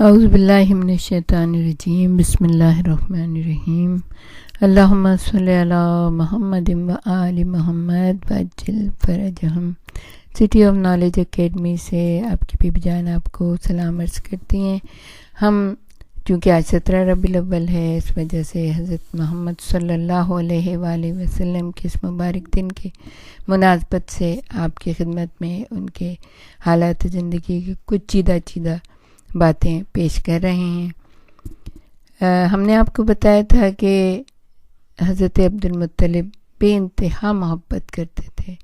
اعوذ باللہ من الشیطان الرجیم بسم اللہ الرحمن الرحیم اللہم صلی علی محمد و آل محمد وعجل فرجہم۔ سٹی آف نالج اکیڈمی سے آپ کی بیبی جان آپ کو سلام عرض کرتی ہیں۔ ہم چونکہ آج 17 ربیع الاول ہے، اس وجہ سے حضرت محمد صلی اللہ علیہ وآلہ وسلم کے اس مبارک دن کے مناسبت سے آپ کی خدمت میں ان کے حالات زندگی کی کچھ چیدہ باتیں پیش کر رہے ہیں۔ ہم نے آپ کو بتایا تھا کہ حضرت عبد المطلب بے انتہا محبت کرتے تھے،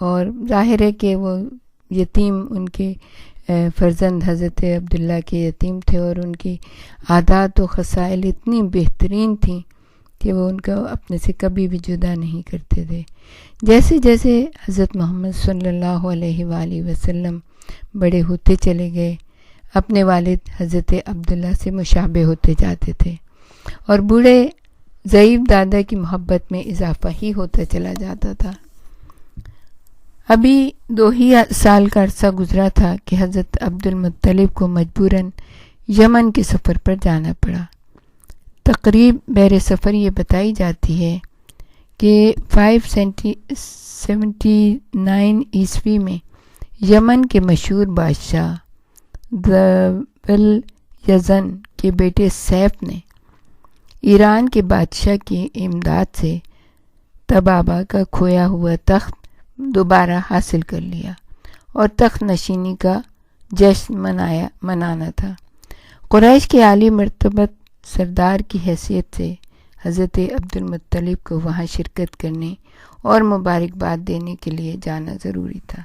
اور ظاہر ہے کہ وہ یتیم ان کے فرزند حضرت عبداللہ کے یتیم تھے، اور ان کی عادات و خصائل اتنی بہترین تھیں کہ وہ ان کو اپنے سے کبھی بھی جدا نہیں کرتے تھے۔ جیسے جیسے حضرت محمد صلی اللہ علیہ وآلہ وسلم بڑے ہوتے چلے گئے، اپنے والد حضرت عبداللہ سے مشابہ ہوتے جاتے تھے، اور بوڑھے ضعیف دادا کی محبت میں اضافہ ہی ہوتا چلا جاتا تھا۔ ابھی 2 ہی سال کا عرصہ گزرا تھا کہ حضرت عبد المطلب کو مجبوراً یمن کے سفر پر جانا پڑا۔ تقریب بیر سفر یہ بتائی جاتی ہے کہ 579 عیسوی میں یمن کے مشہور بادشاہ ذوال یزن کے بیٹے سیف نے ایران کے بادشاہ کی امداد سے طبابہ کا کھویا ہوا تخت دوبارہ حاصل کر لیا، اور تخت نشینی کا جشن منانا تھا۔ قریش کے عالی مرتبت سردار کی حیثیت سے حضرت عبد المطلب کو وہاں شرکت کرنے اور مبارکباد دینے کے لیے جانا ضروری تھا۔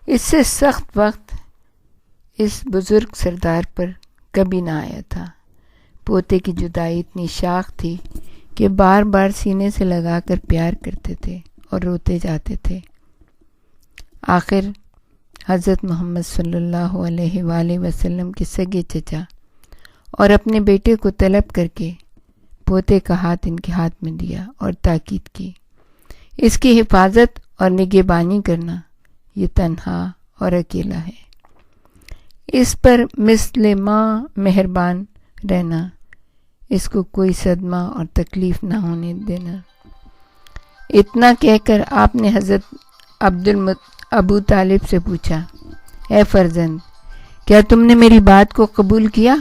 اس سے سخت وقت اس بزرگ سردار پر کبھی نہ آیا تھا۔ پوتے کی جدائی اتنی شاق تھی کہ بار بار سینے سے لگا کر پیار کرتے تھے اور روتے جاتے تھے۔ آخر حضرت محمد صلی اللہ علیہ وآلہ وسلم کے سگے چچا اور اپنے بیٹے کو طلب کر کے پوتے کا ہاتھ ان کے ہاتھ میں دیا اور تاکید کی، اس کی حفاظت اور نگہبانی کرنا یہ تنہا اور اکیلا ہے، اس پر مثل ماں مہربان رہنا، اس کو کوئی صدمہ اور تکلیف نہ ہونے دینا۔ اتنا کہہ کر آپ نے حضرت ابو طالب سے پوچھا، اے فرزند، کیا تم نے میری بات کو قبول کیا؟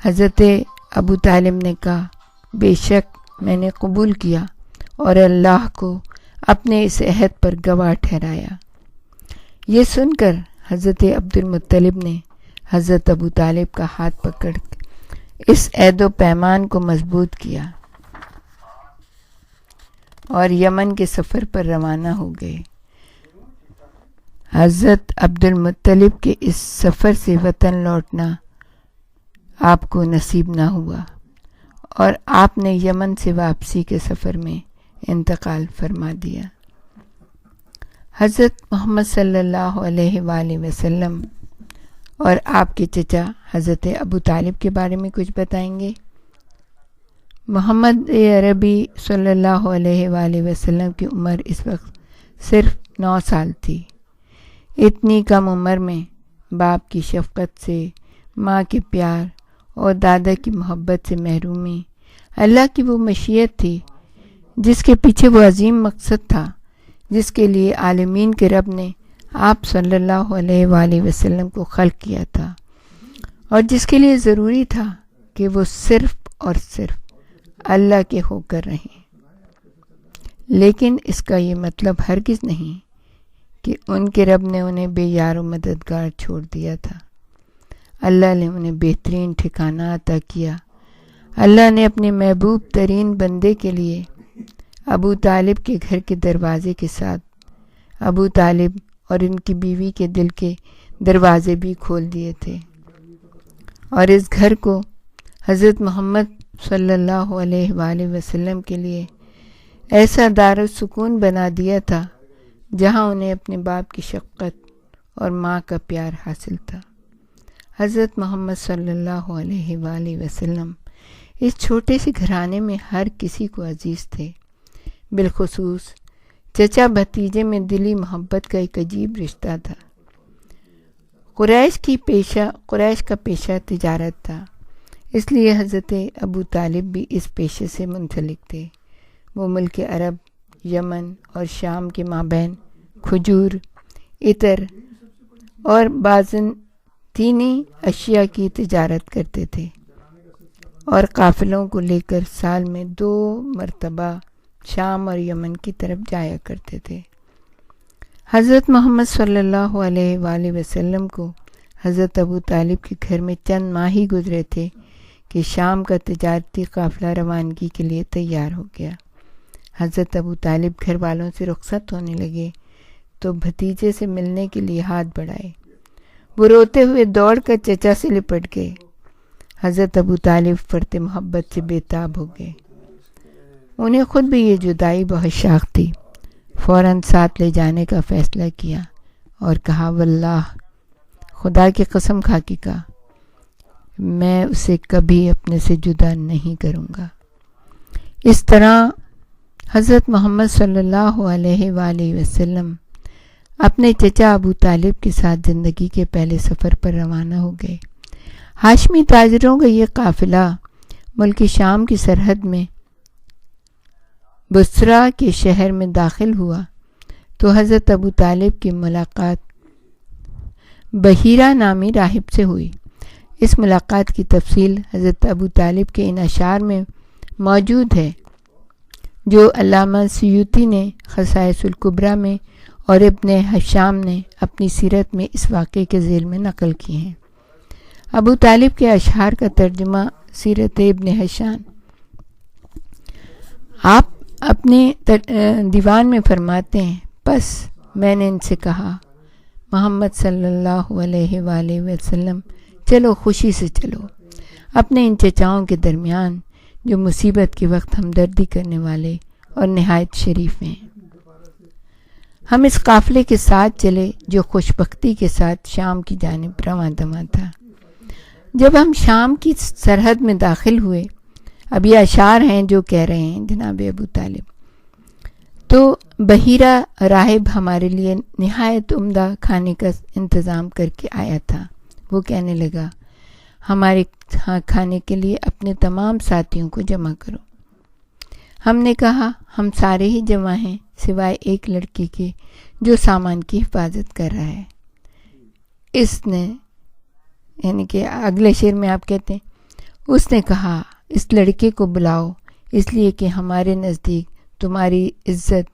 حضرت ابو طالب نے کہا، بے شک میں نے قبول کیا اور اللہ کو اپنے اس عہد پر گواہ ٹھہرایا۔ یہ سن کر حضرت عبد المطلب نے حضرت ابو طالب کا ہاتھ پکڑ اس عہد و پیمان کو مضبوط کیا اور یمن کے سفر پر روانہ ہو گئے۔ حضرت عبد المطلب کے اس سفر سے وطن لوٹنا آپ کو نصیب نہ ہوا، اور آپ نے یمن سے واپسی کے سفر میں انتقال فرما دیا۔ حضرت محمد صلی اللہ علیہ وآلہ وسلم اور آپ کے چچا حضرت ابو طالب کے بارے میں کچھ بتائیں گے۔ محمد عربی صلی اللہ علیہ وآلہ وسلم کی عمر اس وقت صرف 9 سال تھی۔ اتنی کم عمر میں باپ کی شفقت سے، ماں کے پیار اور دادا کی محبت سے محرومی اللہ کی وہ مشیت تھی جس کے پیچھے وہ عظیم مقصد تھا جس کے لیے عالمین کے رب نے آپ صلی اللہ علیہ وآلہ وسلم کو خلق کیا تھا، اور جس کے لیے ضروری تھا کہ وہ صرف اور صرف اللہ کے ہو کر رہیں۔ لیکن اس کا یہ مطلب ہرگز نہیں کہ ان کے رب نے انہیں بے یار و مددگار چھوڑ دیا تھا۔ اللہ نے انہیں بہترین ٹھکانہ عطا کیا۔ اللہ نے اپنے محبوب ترین بندے کے لیے ابو طالب کے گھر کے دروازے کے ساتھ ابو طالب اور ان کی بیوی کے دل کے دروازے بھی کھول دیے تھے، اور اس گھر کو حضرت محمد صلی اللہ علیہ وآلہ وسلم کے لیے ایسا دارالسکون بنا دیا تھا جہاں انہیں اپنے باپ کی شفقت اور ماں کا پیار حاصل تھا۔ حضرت محمد صلی اللہ علیہ وآلہ وسلم اس چھوٹے سے گھرانے میں ہر کسی کو عزیز تھے، بالخصوص چچا بھتیجے میں دلی محبت کا ایک عجیب رشتہ تھا۔ قریش کا پیشہ تجارت تھا، اس لیے حضرت ابو طالب بھی اس پیشے سے منسلک تھے۔ وہ ملک عرب، یمن اور شام کے مابین کھجور، عطر اور بازنطینی اشیاء کی تجارت کرتے تھے اور قافلوں کو لے کر سال میں 2 مرتبہ شام اور یمن کی طرف جایا کرتے تھے۔ حضرت محمد صلی اللہ علیہ وآلہ وسلم کو حضرت ابو طالب کے گھر میں چند ماہ ہی گزرے تھے کہ شام کا تجارتی قافلہ روانگی کے لیے تیار ہو گیا۔ حضرت ابو طالب گھر والوں سے رخصت ہونے لگے تو بھتیجے سے ملنے کے لیے ہاتھ بڑھائے۔ وہ روتے ہوئے دوڑ کر چچا سے لپٹ گئے۔ حضرت ابو طالب فرط محبت سے بے تاب ہو گئے۔ انہیں خود بھی یہ جدائی بہت شاق تھی۔ فوراً ساتھ لے جانے کا فیصلہ کیا اور کہا، واللہ، خدا کی قسم کھا کے کہا، میں اسے کبھی اپنے سے جدا نہیں کروں گا۔ اس طرح حضرت محمد صلی اللہ علیہ وآلہ وسلم اپنے چچا ابو طالب کے ساتھ زندگی کے پہلے سفر پر روانہ ہو گئے۔ ہاشمی تاجروں کا یہ قافلہ ملک شام کی سرحد میں بصرہ کے شہر میں داخل ہوا تو حضرت ابو طالب کی ملاقات بحیرہ نامی راہب سے ہوئی۔ اس ملاقات کی تفصیل حضرت ابو طالب کے ان اشعار میں موجود ہے جو علامہ سیوطی نے خصائص الکبریٰ میں اور ابن ہشام نے اپنی سیرت میں اس واقعے کے ذیل میں نقل کی ہیں۔ ابو طالب کے اشعار کا ترجمہ سیرت ابن ہشام۔ آپ اپنے دیوان میں فرماتے ہیں، پس میں نے ان سے کہا، محمد صلی اللہ علیہ وآلہ وسلم، چلو خوشی سے چلو اپنے ان چچاؤں کے درمیان جو مصیبت کے وقت ہمدردی کرنے والے اور نہایت شریف ہیں۔ ہم اس قافلے کے ساتھ چلے جو خوش بختی کے ساتھ شام کی جانب رواں دواں تھا۔ جب ہم شام کی سرحد میں داخل ہوئے، اب یہ اشعار ہیں جو کہہ رہے ہیں جناب ابو طالب، تو بحیرہ راہب ہمارے لیے نہایت عمدہ کھانے کا انتظام کر کے آیا تھا۔ وہ کہنے لگا، ہمارے ہاں کھانے کے لیے اپنے تمام ساتھیوں کو جمع کرو۔ ہم نے کہا، ہم سارے ہی جمع ہیں سوائے ایک لڑکی کے جو سامان کی حفاظت کر رہا ہے۔ اس نے، یعنی کہ اگلے شعر میں آپ کہتے ہیں، اس نے کہا، اس لڑکے کو بلاؤ، اس لیے کہ ہمارے نزدیک تمہاری عزت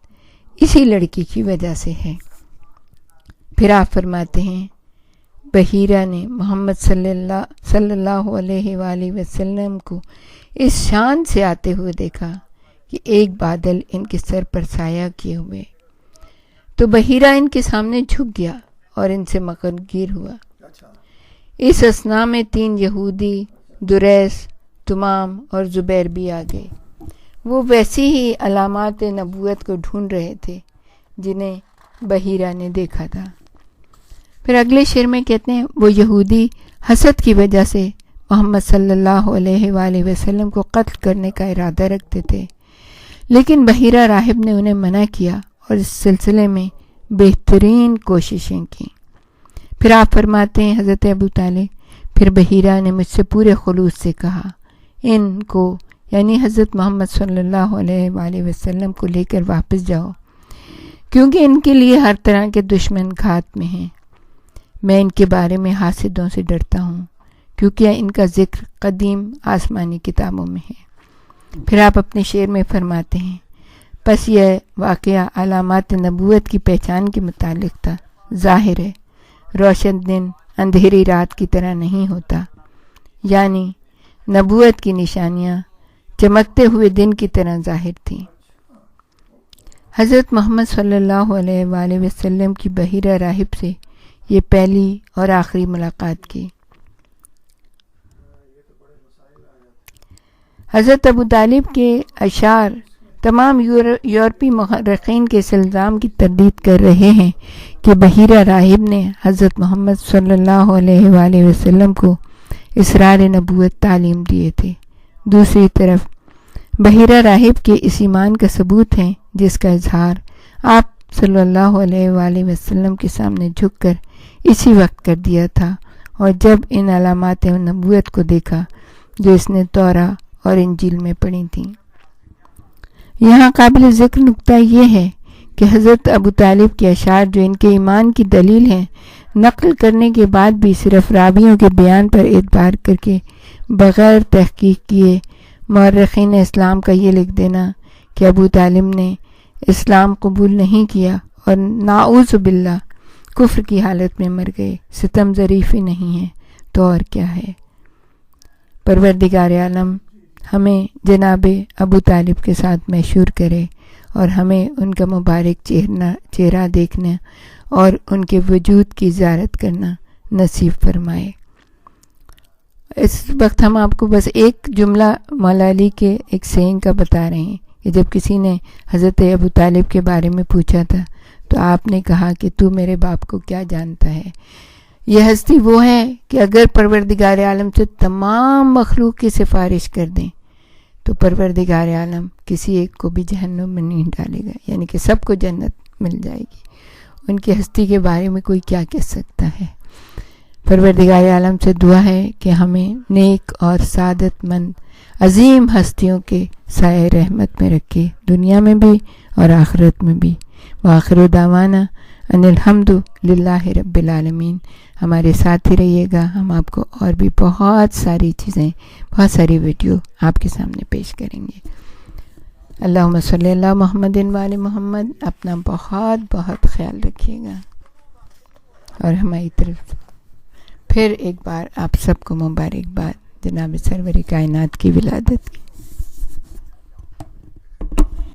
اسی لڑکی کی وجہ سے ہے۔ پھر آپ فرماتے ہیں، بحیرہ نے محمد صلی اللہ علیہ وآلہ وسلم کو اس شان سے آتے ہوئے دیکھا کہ ایک بادل ان کے سر پر سایہ کیے ہوئے، تو بحیرہ ان کے سامنے جھک گیا اور ان سے مغرور ہوا۔ اس اثناء میں 3 یہودی دریس، تمام اور زبیر بھی آ گئے۔ وہ ویسی ہی علامات نبوت کو ڈھونڈ رہے تھے جنہیں بحیرہ نے دیکھا تھا۔ پھر اگلے شعر میں کہتے ہیں، وہ یہودی حسد کی وجہ سے محمد صلی اللہ علیہ وآلہ وسلم کو قتل کرنے کا ارادہ رکھتے تھے، لیکن بحیرہ راہب نے انہیں منع کیا اور اس سلسلے میں بہترین کوششیں کیں۔ پھر آپ فرماتے ہیں، حضرت ابو طالب، پھر بحیرہ نے مجھ سے پورے خلوص سے کہا، ان کو، یعنی حضرت محمد صلی اللہ علیہ وآلہ وسلم کو لے کر واپس جاؤ، کیونکہ ان کے لیے ہر طرح کے دشمن گھات میں ہیں۔ میں ان کے بارے میں حاسدوں سے ڈرتا ہوں، کیونکہ ان کا ذکر قدیم آسمانی کتابوں میں ہے۔ پھر آپ اپنے شعر میں فرماتے ہیں، پس یہ واقعہ علامات نبوت کی پہچان کے متعلق تھا۔ ظاہر ہے روشن دن اندھیری رات کی طرح نہیں ہوتا، یعنی نبوت کی نشانیاں چمکتے ہوئے دن کی طرح ظاہر تھیں۔ حضرت محمد صلی اللہ علیہ وآلہ وسلم کی بحیرہ راہب سے یہ پہلی اور آخری ملاقات کی۔ حضرت ابو طالب کے اشعار تمام یورپی مورخین کے اس الزام کی تردید کر رہے ہیں کہ بحیرہ راہب نے حضرت محمد صلی اللہ علیہ وآلہ وسلم کو اسرار نبوت تعلیم دیے تھے۔ دوسری طرف بحیرہ راہب کے اس ایمان کا ثبوت ہے جس کا اظہار آپ صلی اللہ علیہ وآلہ وسلم کے سامنے جھک کر اسی وقت کر دیا تھا، اور جب ان علامات نبوت کو دیکھا جو اس نے تورا اور انجیل میں پڑھی تھیں۔ یہاں قابل ذکر نکتہ یہ ہے کہ حضرت ابو طالب کے اشعار جو ان کے ایمان کی دلیل ہیں، نقل کرنے کے بعد بھی صرف راویوں کے بیان پر اعتبار کر کے بغیر تحقیق کیے مورخین اسلام کا یہ لکھ دینا کہ ابو طالب نے اسلام قبول نہیں کیا اور نعوذ باللہ کفر کی حالت میں مر گئے، ستم ظریفی نہیں ہے تو اور کیا ہے۔ پروردگار عالم ہمیں جناب ابو طالب کے ساتھ محشور کرے اور ہمیں ان کا مبارک چہرہ دیکھنا اور ان کے وجود کی زیارت کرنا نصیب فرمائے۔ اس وقت ہم آپ کو بس ایک جملہ مولا علی کے ایک سینگ کا بتا رہے ہیں کہ جب کسی نے حضرت ابو طالب کے بارے میں پوچھا تھا تو آپ نے کہا کہ تو میرے باپ کو کیا جانتا ہے۔ یہ ہستی وہ ہے کہ اگر پروردگار عالم سے تمام مخلوق کی سفارش کر دیں تو پروردگار عالم کسی ایک کو بھی جہنم میں نہیں ڈالے گا، یعنی کہ سب کو جنت مل جائے گی۔ ان کی ہستی کے بارے میں کوئی کیا کہہ سکتا ہے۔ پروردگار عالم سے دعا ہے کہ ہمیں نیک اور سعادت مند عظیم ہستیوں کے سائے رحمت میں رکھے، دنیا میں بھی اور آخرت میں بھی۔ وآخر دعوانا ان الحمد للہ رب العالمین۔ ہمارے ساتھ ہی رہیے گا، ہم آپ کو اور بھی بہت ساری چیزیں، بہت ساری ویڈیو آپ کے سامنے پیش کریں گے۔ اللہم صلی اللہ محمد وآل محمد۔ اپنا بہت بہت خیال رکھیے گا، اور ہماری طرف پھر ایک بار آپ سب کو مبارکباد جناب سرور کائنات کی ولادت کی۔